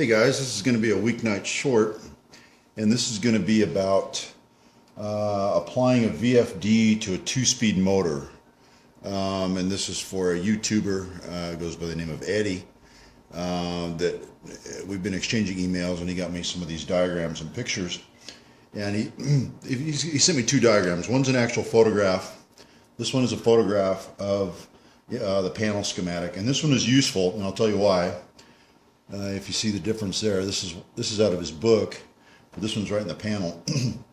Hey guys, this is going to be a weeknight short, and this is going to be about applying a VFD to a two-speed motor. And this is for a YouTuber, goes by the name of Eddie, that we've been exchanging emails, and he got me some of these diagrams and pictures. And he sent me two diagrams. One's an actual photograph. This one is a photograph of the panel schematic, and this one is useful, and I'll tell you why. If you see the difference there, this is out of his book, but this one's right in the panel. And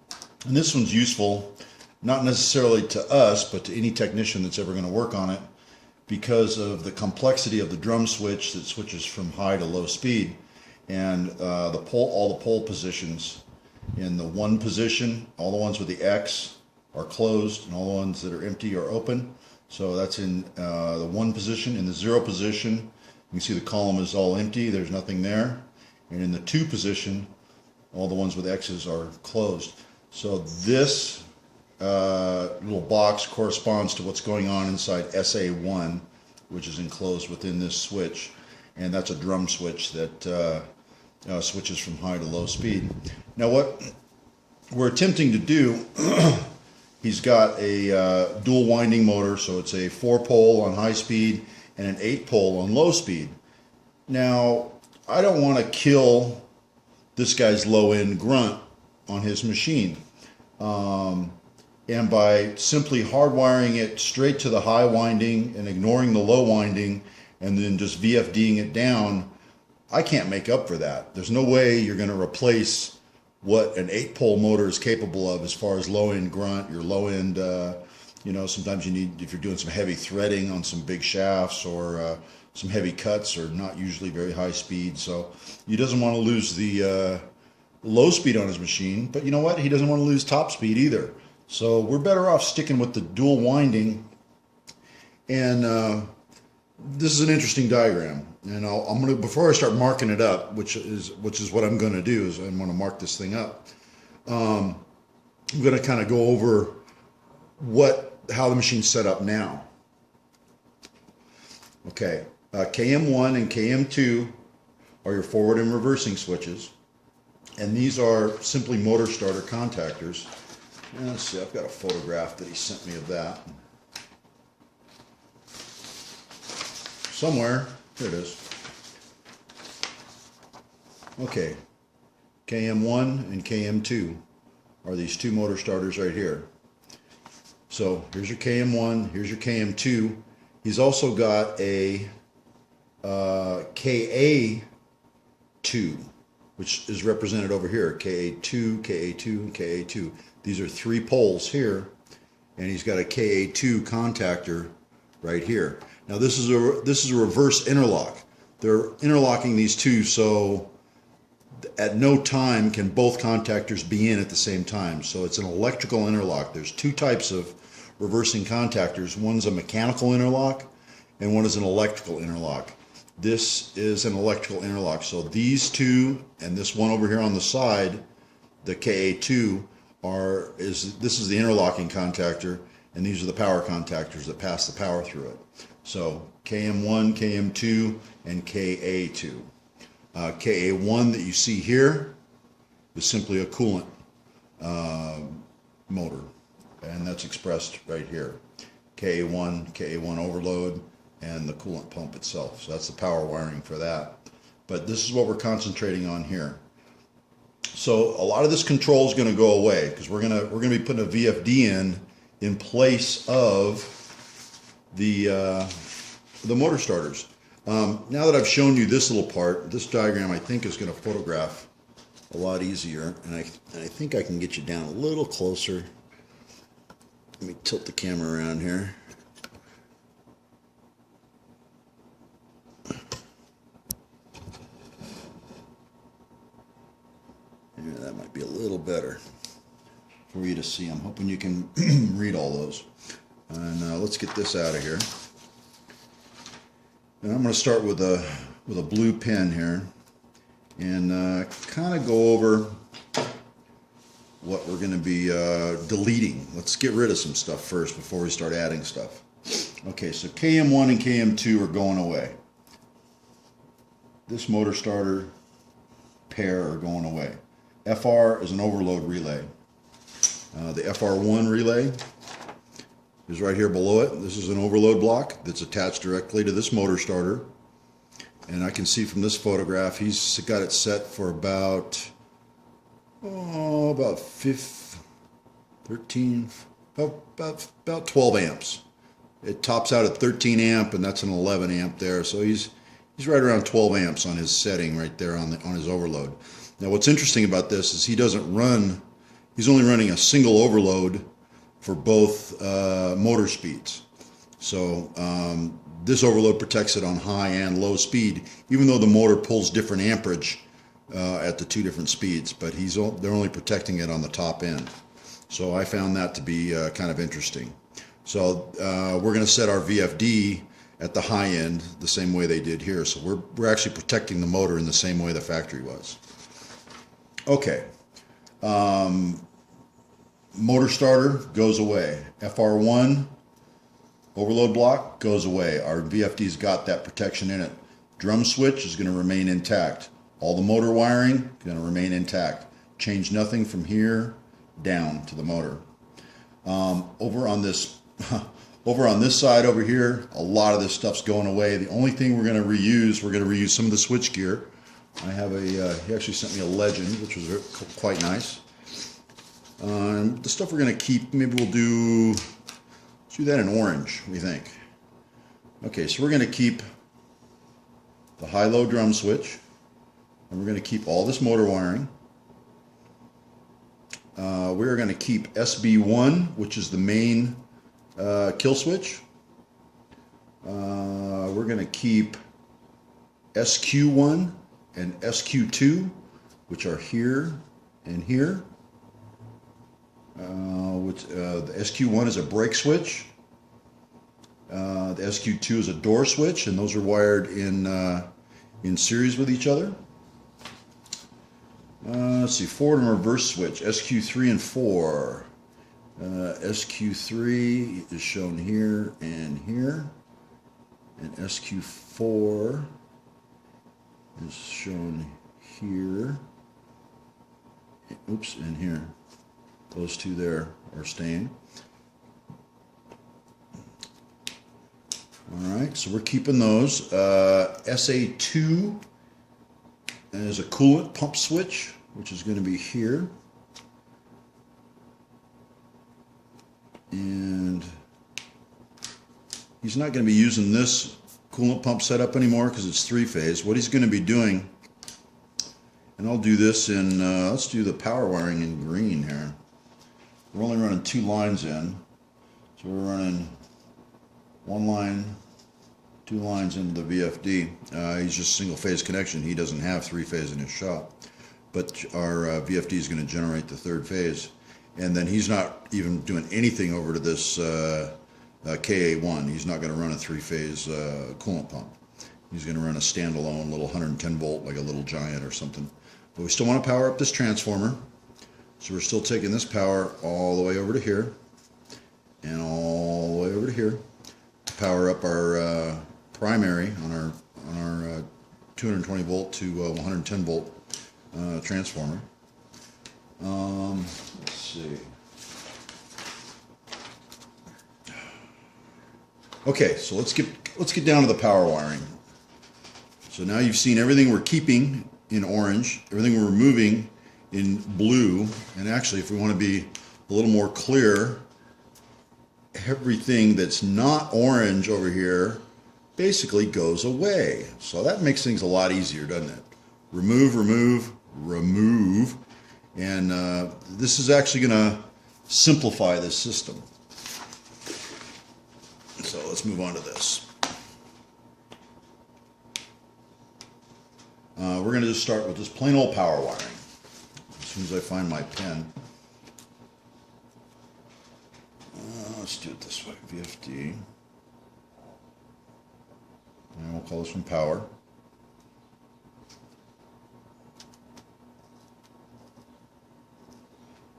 this one's useful, not necessarily to us, but to any technician that's ever going to work on it, because of the complexity of the drum switch that switches from high to low speed, and all the pole positions. In the one position, all the ones with the X are closed, and all the ones that are empty are open. So that's in the one position. In the zero position, you can see the column is all empty, there's nothing there. And in the two position, all the ones with X's are closed. So this little box corresponds to what's going on inside SA1, which is enclosed within this switch. And that's a drum switch that switches from high to low speed. Now what we're attempting to do, he's got a dual winding motor, so it's a 4-pole on high speed and an 8-pole on low speed. Now, I don't want to kill this guy's low-end grunt on his machine. And by simply hardwiring it straight to the high winding and ignoring the low winding and then just VFDing it down, I can't make up for that. There's no way you're going to replace what an 8-pole motor is capable of as far as low-end grunt, your low-end sometimes you need, if you're doing some heavy threading on some big shafts or some heavy cuts, or not usually very high speed. So he doesn't want to lose the low speed on his machine, but you know what? He doesn't want to lose top speed either. So we're better off sticking with the dual winding. And this is an interesting diagram. And I'm going to, before I start marking it up, which is what I'm going to do, is I'm going to mark this thing up. I'm going to kind of go over how the machine's set up now. Okay, KM1 and KM2 are your forward and reversing switches, and these are simply motor starter contactors. And let's see, I've got a photograph that he sent me of that somewhere. Here it is. Okay, KM1 and KM2 are these two motor starters right here. So here's your KM1, here's your KM2. He's also got a KA2, which is represented over here. KA2, KA2, and KA2. These are 3 poles here, and he's got a KA2 contactor right here. Now this is a reverse interlock. They're interlocking these two, so at no time can both contactors be in at the same time. So it's an electrical interlock. There's 2 types of reversing contactors. One's a mechanical interlock and one is an electrical interlock. This is an electrical interlock. So these two and this one over here on the side, the KA2, this is the interlocking contactor, and these are the power contactors that pass the power through it. So KM1, KM2, and KA2. KA1 that you see here is simply a coolant motor, and that's expressed right here. KA1 overload, and the coolant pump itself. So that's the power wiring for that. But this is what we're concentrating on here. So a lot of this control is going to go away, because we're going to be putting a VFD in place of the motor starters. Now that I've shown you this little part, this diagram I think is going to photograph a lot easier, and I think I can get you down a little closer. Let me tilt the camera around here. Yeah, that might be a little better for you to see. I'm hoping you can read all those. And let's get this out of here. And I'm going to start with a blue pen here, and kind of go over what we're going to be deleting. Let's get rid of some stuff first before we start adding stuff. Okay, so KM1 and KM2 are going away. This motor starter pair are going away. FR is an overload relay. The FR1 relay is right here below it. This is an overload block that's attached directly to this motor starter. And I can see from this photograph, he's got it set for about 12 amps. It tops out at 13 amp, and that's an 11 amp there. So he's right around 12 amps on his setting right there on his overload. Now what's interesting about this is he's only running a single overload for both motor speeds. So this overload protects it on high and low speed, even though the motor pulls different amperage at the two different speeds, but they're only protecting it on the top end. So I found that to be kind of interesting. So we're going to set our VFD at the high end the same way they did here. So we're actually protecting the motor in the same way the factory was. Okay. Motor starter goes away. FR1 overload block goes away. Our VFD's got that protection in it. Drum switch is going to remain intact. All the motor wiring going to remain intact. Change nothing from here down to the motor. Over on this side over here, a lot of this stuff's going away. The only thing we're going to reuse some of the switch gear. I have he actually sent me a Legend, which was quite nice. The stuff we're going to keep, maybe let's do that in orange, we think. Okay, so we're going to keep the high-low drum switch, and we're going to keep all this motor wiring. We're going to keep SB1, which is the main kill switch. We're going to keep SQ1 and SQ2, which are here and here. The SQ1 is a brake switch. The SQ2 is a door switch, and those are wired in series with each other. Let's see, forward and reverse switch, SQ3 and 4. SQ3 is shown here, and SQ4 is shown here. Oops, and here. Those two there are staying. Alright, so we're keeping those. SA2 is a coolant pump switch, which is going to be here. And he's not going to be using this coolant pump setup anymore because it's three-phase. What he's going to be doing, and I'll do this in, let's do the power wiring in green here. We're only running 2 lines in, so we're running 1 line, 2 lines into the VFD. He's just single-phase connection. He doesn't have 3-phase in his shop, but our VFD is going to generate the 3rd phase, and then he's not even doing anything over to this KA1. He's not going to run a 3-phase coolant pump. He's going to run a standalone little 110 volt, like a little Giant or something. But we still want to power up this transformer. So we're still taking this power all the way over to here and all the way over to here to power up our primary on our 220 volt to 110 volt transformer. Let's see. Okay, so let's get down to the power wiring. So now you've seen everything we're keeping in orange, everything we're removing in blue, and actually if we want to be a little more clear, everything that's not orange over here basically goes away. So that makes things a lot easier, doesn't it? Remove, remove, remove, and this is actually going to simplify this system. So let's move on to this. We're going to just start with just plain old power wiring. As soon as I find my pen. Let's do it this way. VFD. And we'll call this one power.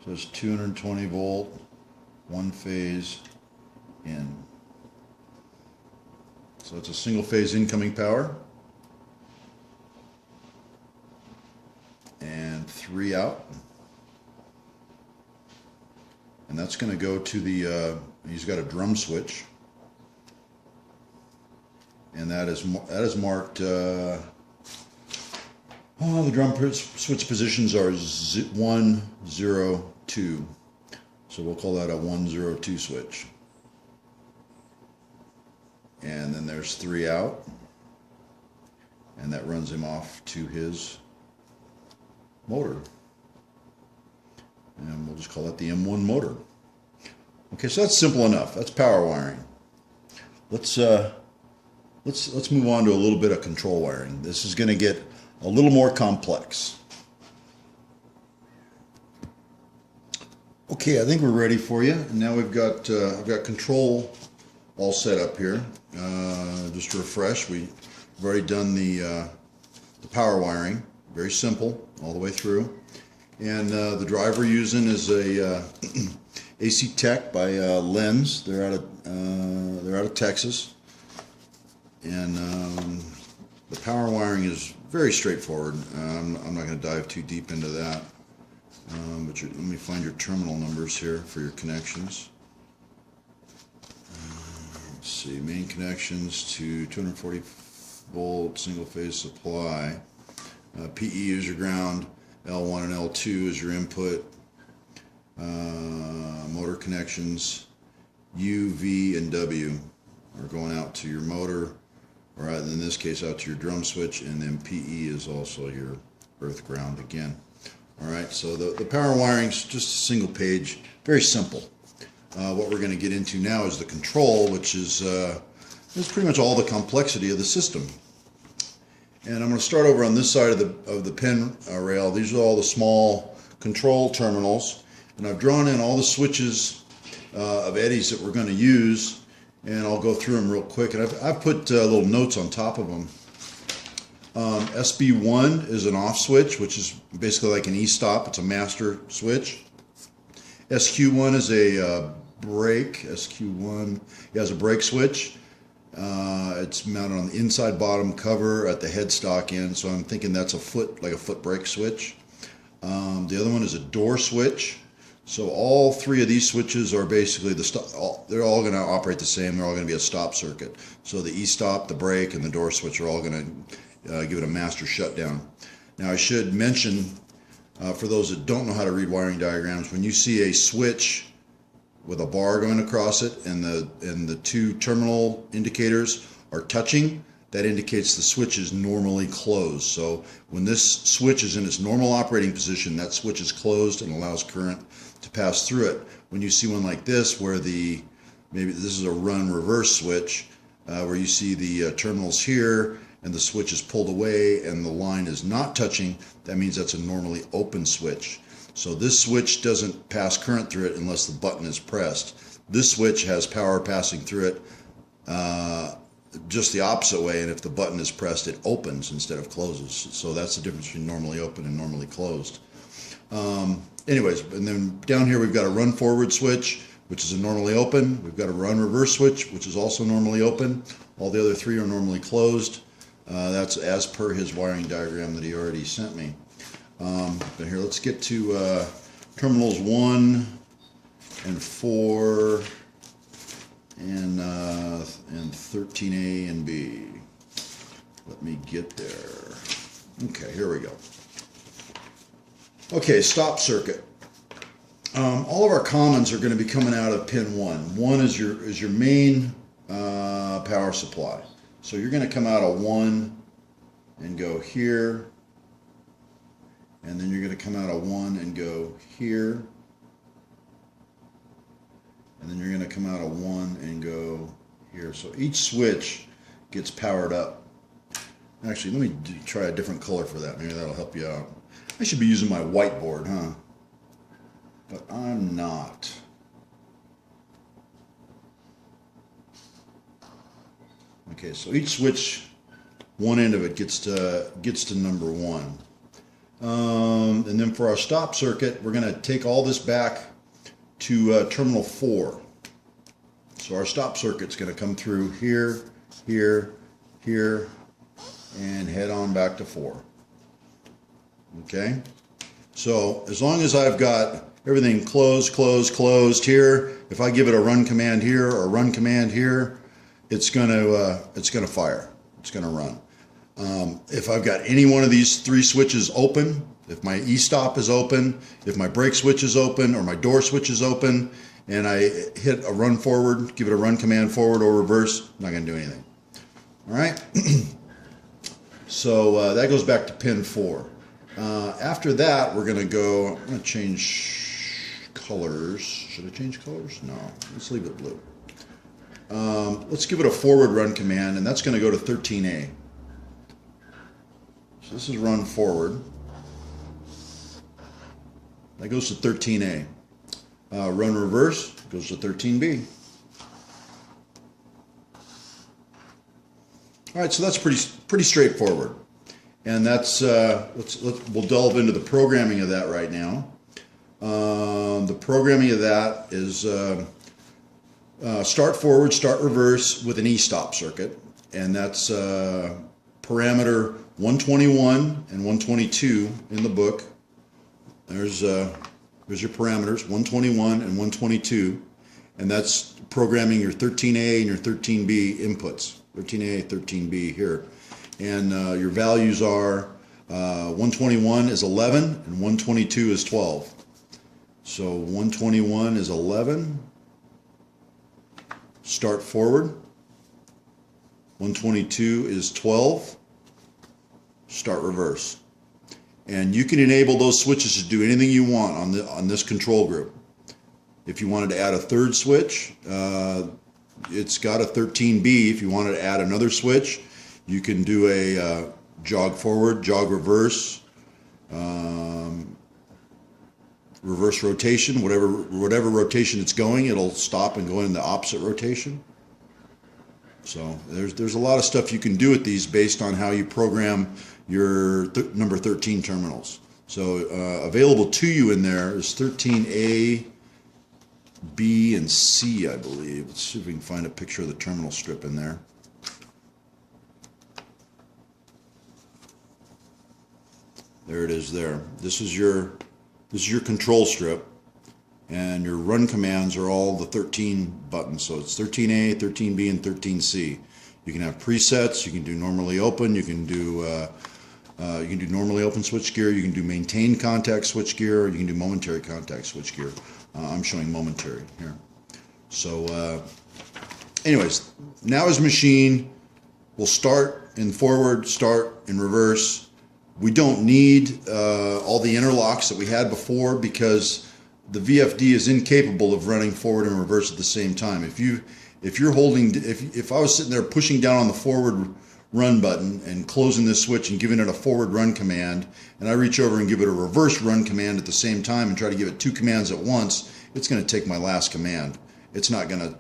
So it's 220 volt, 1 phase in. So it's a single phase incoming power. 3 out. And that's going to go to the, he's got a drum switch. And that is marked, the drum switch positions are 1, 0, 2. So we'll call that a 1, 0, 2 switch. And then there's 3 out. And that runs him off to his motor. And we'll just call that the M1 motor. Okay, so that's simple enough. That's power wiring. Let's move on to a little bit of control wiring. This is going to get a little more complex. Okay, I think we're ready for you. And now we've got I've got control all set up here. Just to refresh, we've already done the power wiring. Very simple all the way through. And the drive we're using is a AC Tech by Lens. They're out of Texas. And the power wiring is very straightforward. I'm not going to dive too deep into that. But let me find your terminal numbers here for your connections. Let's see, main connections to 240 volt single phase supply. PE is your ground, L1 and L2 is your input. Motor connections, U, V, and W are going out to your motor, or in this case out to your drum switch, and then PE is also your earth ground again. Alright, so the power wiring is just a single page, very simple. What we're going to get into now is the control, which is pretty much all the complexity of the system. And I'm going to start over on this side of the pin rail. These are all the small control terminals, and I've drawn in all the switches of eddies that we're going to use, and I'll go through them real quick. And I've put little notes on top of them. SB1 is an off switch, which is basically like an E-stop. It's a master switch. SQ1 is a brake. SQ1 has a brake switch. It's mounted on the inside bottom cover at the headstock end, so I'm thinking that's like a foot brake switch. The other one is a door switch. So all three of these switches are basically they're all going to operate the same. They're all going to be a stop circuit. So the E-stop, the brake, and the door switch are all going to give it a master shutdown. Now I should mention, for those that don't know how to read wiring diagrams, when you see a switch with a bar going across it and the two terminal indicators are touching, that indicates the switch is normally closed. So when this switch is in its normal operating position, that switch is closed and allows current to pass through it. When you see one like this, where maybe this is a run reverse switch, where you see the terminals here and the switch is pulled away and the line is not touching, that means that's a normally open switch. So this switch doesn't pass current through it unless the button is pressed. This switch has power passing through it just the opposite way, and if the button is pressed, it opens instead of closes. So that's the difference between normally open and normally closed. Anyways, and then down here we've got a run forward switch, which is a normally open. We've got a run reverse switch, which is also normally open. All the other three are normally closed. That's as per his wiring diagram that he already sent me. But here, let's get to terminals 1 and 4 and 13A and B. Let me get there. Okay, here we go. Okay, stop circuit. All of our commons are going to be coming out of pin 1. 1 is your main power supply. So you're going to come out of 1 and go here. And then you're going to come out of 1 and go here. And then you're going to come out of 1 and go here. So each switch gets powered up. Actually, let me try a different color for that. Maybe that'll help you out. I should be using my whiteboard, huh? But I'm not. Okay, so each switch, one end of it gets to number 1. And then for our stop circuit, we're going to take all this back to terminal 4. So our stop circuit's going to come through here, here, here, and head on back to 4. Okay? So as long as I've got everything closed here, if I give it a run command here or a run command here, it's gonna fire. It's gonna run. If I've got any one of these three switches open, if my e-stop is open, if my brake switch is open, or my door switch is open, and I hit a run forward, give it a run command forward or reverse, I'm not going to do anything. All right. So that goes back to pin 4. After that, we're going to go. I'm going to change colors. Should I change colors? No. Let's leave it blue. Let's give it a forward run command, and that's going to go to 13A. So this is run forward. That goes to 13A. Run reverse goes to 13B. All right, so that's pretty straightforward, and that's we'll delve into the programming of that right now. The programming of that is start forward, start reverse with an e-stop circuit, and that's parameter 121 and 122 in the book. There's your parameters, 121 and 122, and that's programming your 13A and your 13B inputs, 13A, 13B here. And your values are 121 is 11 and 122 is 12. So 121 is 11, start forward. 122 is 12, start reverse. And you can enable those switches to do anything you want on this control group. If you wanted to add a third switch, it's got a 13B. If you wanted to add another switch, you can do a jog forward, jog reverse, reverse rotation, whatever rotation it's going, it'll stop and go in the opposite rotation. So there's a lot of stuff you can do with these based on how you program your number 13 terminals. So available to you in there is 13A, B, and C, I believe. Let's see if we can find a picture of the terminal strip in there. There it is there. This is your control strip, and your run commands are all the 13 buttons. So it's 13A, 13B, and 13C. You can have presets. You can do normally open. You can do normally open switchgear. You can do maintain contact switchgear, or you can do momentary contact switchgear. I'm showing momentary here. So, anyways, now his machine will start in forward, start in reverse. We don't need all the interlocks that we had before because the VFD is incapable of running forward and reverse at the same time. If I was sitting there pushing down on the forward run button and closing this switch and giving it a forward run command, and I reach over and give it a reverse run command at the same time and try to give it two commands at once, it's going to take my last command. It's not going to.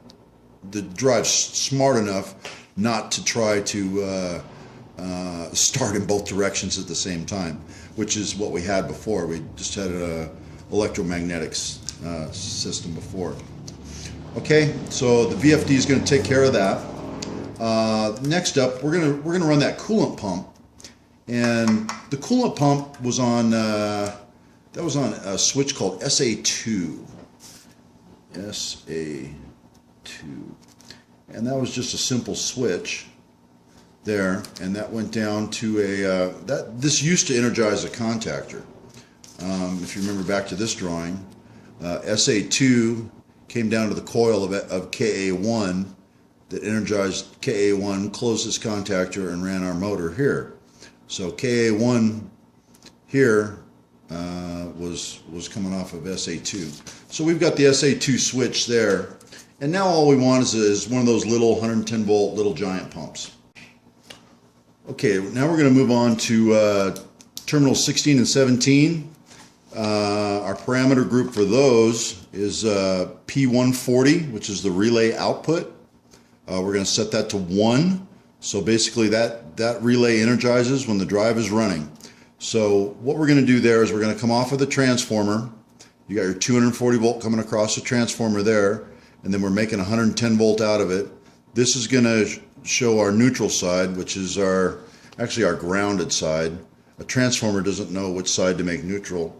The drive's smart enough not to try to start in both directions at the same time, which is what we had before. We just had an electromagnetics system before. Okay, so the VFD is going to take care of that. Next up, we're gonna run that coolant pump, and the coolant pump was on a switch called SA2, and that was just a simple switch there, and that went down to a this used to energize a contactor. If you remember back to this drawing, SA2 came down to the coil of KA1 that energized KA1, closed this contactor, and ran our motor here. So KA1 here was coming off of SA2. So we've got the SA2 switch there, and now all we want is one of those little 110 volt little giant pumps. Okay, now we're going to move on to terminals 16 and 17. Our parameter group for those is P140, which is the relay output. We're going to set that to 1. So basically that relay energizes when the drive is running. So what we're going to do there is we're going to come off of the transformer. You got your 240 volt coming across the transformer there, and then we're making 110 volt out of it. This is going to show our neutral side, which is actually our grounded side. A transformer doesn't know which side to make neutral.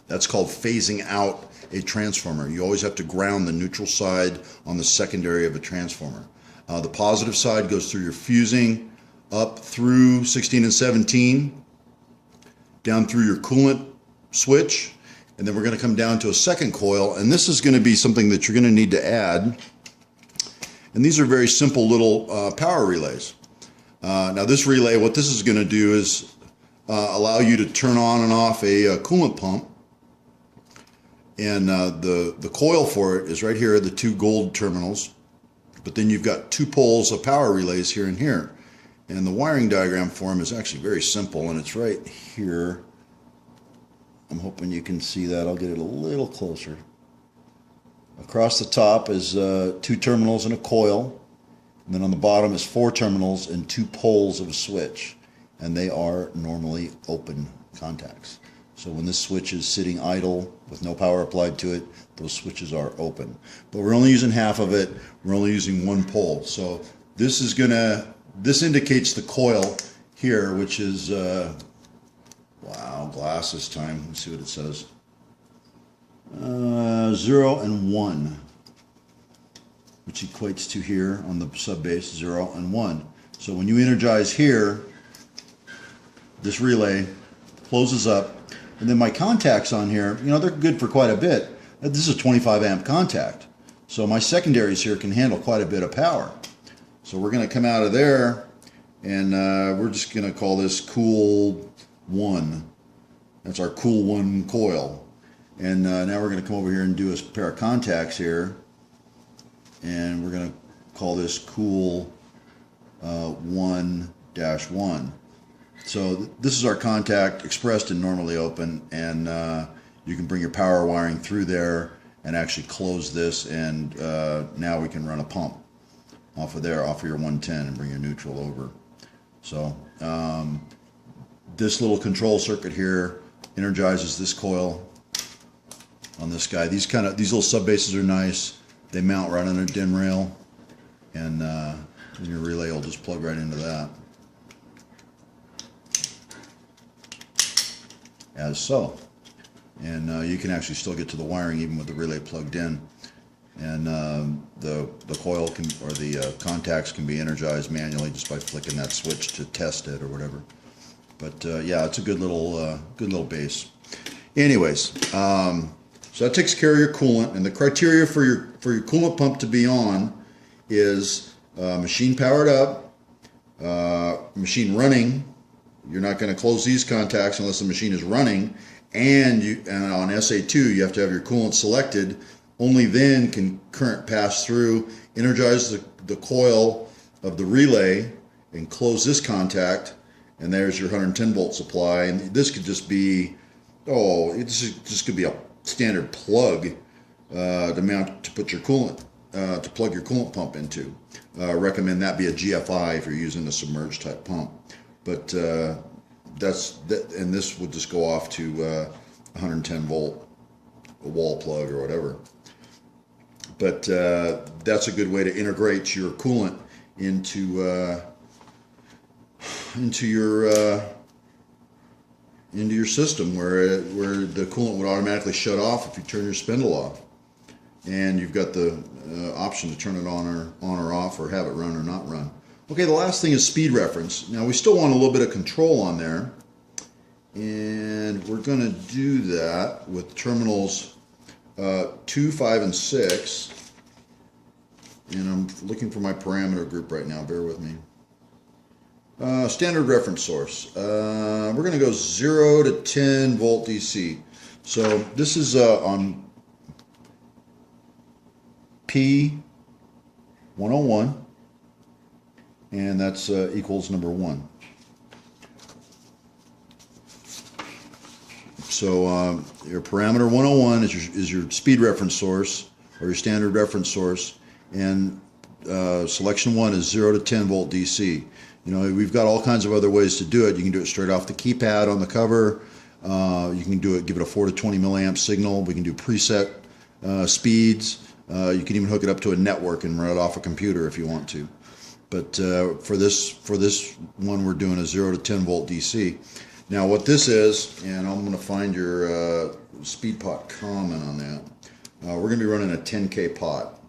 That's called phasing out a transformer. You always have to ground the neutral side on the secondary of a transformer. The positive side goes through your fusing up through 16 and 17, down through your coolant switch, and then we're going to come down to a second coil, and this is going to be something that you're going to need to add. And these are very simple little power relays. Now this relay, what this is going to do is allow you to turn on and off a coolant pump. And the coil for it is right here, the two gold terminals. But then you've got two poles of power relays here and here. And the wiring diagram for them is actually very simple, and it's right here. I'm hoping you can see that. I'll get it a little closer. Across the top is two terminals and a coil. And then on the bottom is 4 terminals and 2 poles of a switch. And they are normally open contacts. So when this switch is sitting idle with no power applied to it, those switches are open. But we're only using half of it. We're only using 1 pole. So this is this indicates the coil here, which is, wow, glasses time. Let's see what it says. 0 and 1, which equates to here on the sub base 0 and 1. So when you energize here, this relay closes up. And then my contacts on here, you know, they're good for quite a bit. This is a 25 amp contact. So my secondaries here can handle quite a bit of power. So we're going to come out of there, and we're just going to call this Cool 1. That's our Cool 1 coil. And now we're going to come over here and do a pair of contacts here. And we're going to call this Cool 1-1. So this is our contact expressed and normally open, and you can bring your power wiring through there and actually close this, and now we can run a pump off of there, off of your 110, and bring your neutral over. So this little control circuit here energizes this coil on this guy. These little sub bases are nice. They mount right on a DIN rail, and your relay will just plug right into that. As so. And you can actually still get to the wiring even with the relay plugged in. And the coil can, or the contacts can be energized manually just by flicking that switch to test it or whatever. But yeah, it's a good little base. Anyways, so that takes care of your coolant, and the criteria for your coolant pump to be on is machine powered up, machine running. You're not going to close these contacts unless the machine is running, and on SA2 you have to have your coolant selected. Only then can current pass through, energize the coil of the relay, and close this contact, and there's your 110 volt supply. And this could just be, this just could be a standard plug to put your coolant, to plug your coolant pump into. Recommend that be a GFI if you're using a submerged type pump. But and this would just go off to 110 volt, a wall plug or whatever. But that's a good way to integrate your coolant into your system, where the coolant would automatically shut off if you turn your spindle off, and you've got the option to turn it on or off, or have it run or not run. Okay, the last thing is speed reference. Now we still want a little bit of control on there, and we're going to do that with terminals 2, 5, and 6. And I'm looking for my parameter group right now, bear with me. Standard reference source. We're going to go 0 to 10 volt DC. So this is on P101. And that's equals number 1. So your parameter 101 is your speed reference source, or your standard reference source, and selection 1 is 0 to 10 volt DC. You know, we've got all kinds of other ways to do it. You can do it straight off the keypad on the cover. You can do it, give it a 4 to 20 milliamp signal. We can do preset speeds. You can even hook it up to a network and run it off a computer if you want to. But for this one, we're doing a 0 to 10 volt DC. Now what this is, and I'm going to find your speed pot comment on that. We're going to be running a 10K pot,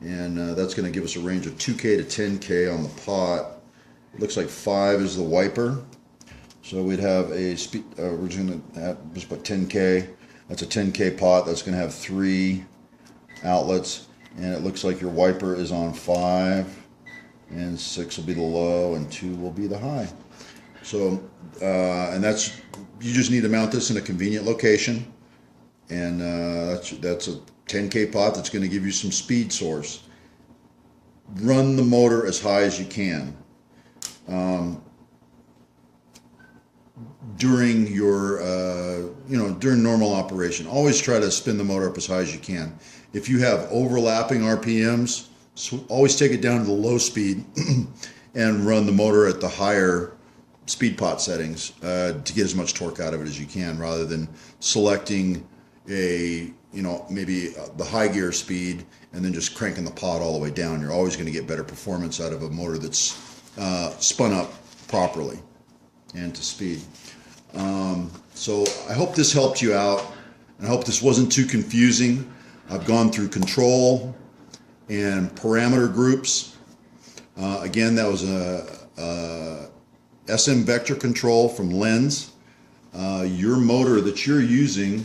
and that's going to give us a range of 2K to 10K on the pot. It looks like 5 is the wiper, so we'd have a speed. We're going to just put 10K. That's a 10K pot. That's going to have 3 outlets, and it looks like your wiper is on 5, and 6 will be the low, and 2 will be the high. So, and that's, you just need to mount this in a convenient location, and that's a 10K pot that's going to give you some speed source. Run the motor as high as you can. During your, during normal operation, always try to spin the motor up as high as you can. If you have overlapping RPMs, always take it down to the low speed and run the motor at the higher speed pot settings to get as much torque out of it as you can, rather than selecting a, maybe the high gear speed and then just cranking the pot all the way down. You're always going to get better performance out of a motor that's spun up properly and to speed. So I hope this helped you out, and I hope this wasn't too confusing. I've gone through control and parameter groups. Again, that was a SM vector control from Lens. Your motor that you're using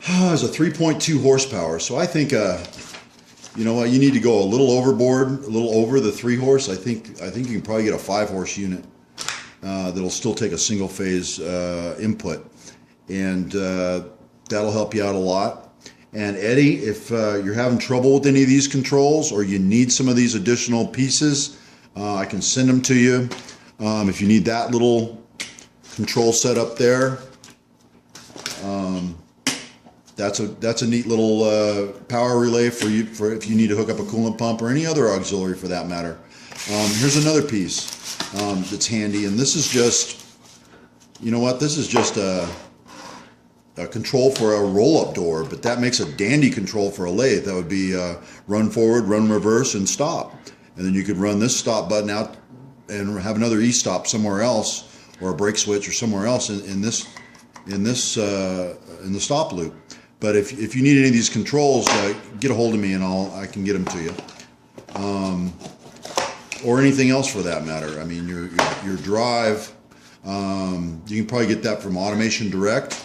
is a 3.2 horsepower. So I think, you know what, you need to go a little overboard, a little over the 3 horse. I think you can probably get a 5 horse unit that'll still take a single phase input, and that'll help you out a lot. And Eddie, if you're having trouble with any of these controls, or you need some of these additional pieces, I can send them to you. If you need that little control set up there, that's a neat little power relay for you, for if you need to hook up a coolant pump or any other auxiliary for that matter. Here's another piece that's handy, and this is just, you know what, this is just a control for a roll-up door, but that makes a dandy control for a lathe. That would be run forward, run reverse, and stop. And then you could run this stop button out and have another e-stop somewhere else, or a brake switch or somewhere else in the stop loop. But if you need any of these controls, get a hold of me and I can get them to you. Or anything else for that matter. I mean, your drive, you can probably get that from Automation Direct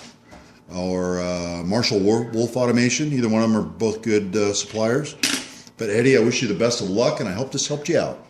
or Marshall Wolf Automation. Either one of them are both good suppliers. But Eddie, I wish you the best of luck, and I hope this helped you out.